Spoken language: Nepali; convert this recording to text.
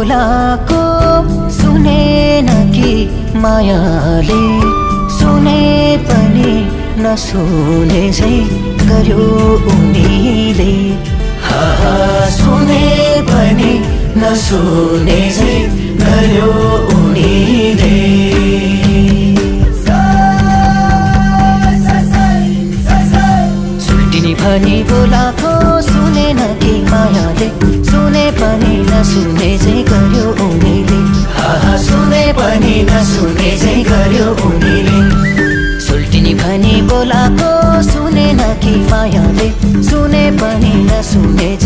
बोलाको सुनेन कि मायाले, सुने पनि नसुने झै गर्यो उनीले। सुने पनि नसुने झै गर्यो उनीले। सुल्टिनी भनी बोलाको सुनेन कि मायाले, सुने पनि नसुने झै गर्यो उनीले। सुने पनि नसुने झै गर्यो उनीले। सुल्टिनी भनी बोलाको सुनेन कि मायाले, सुने पनि नसुने झै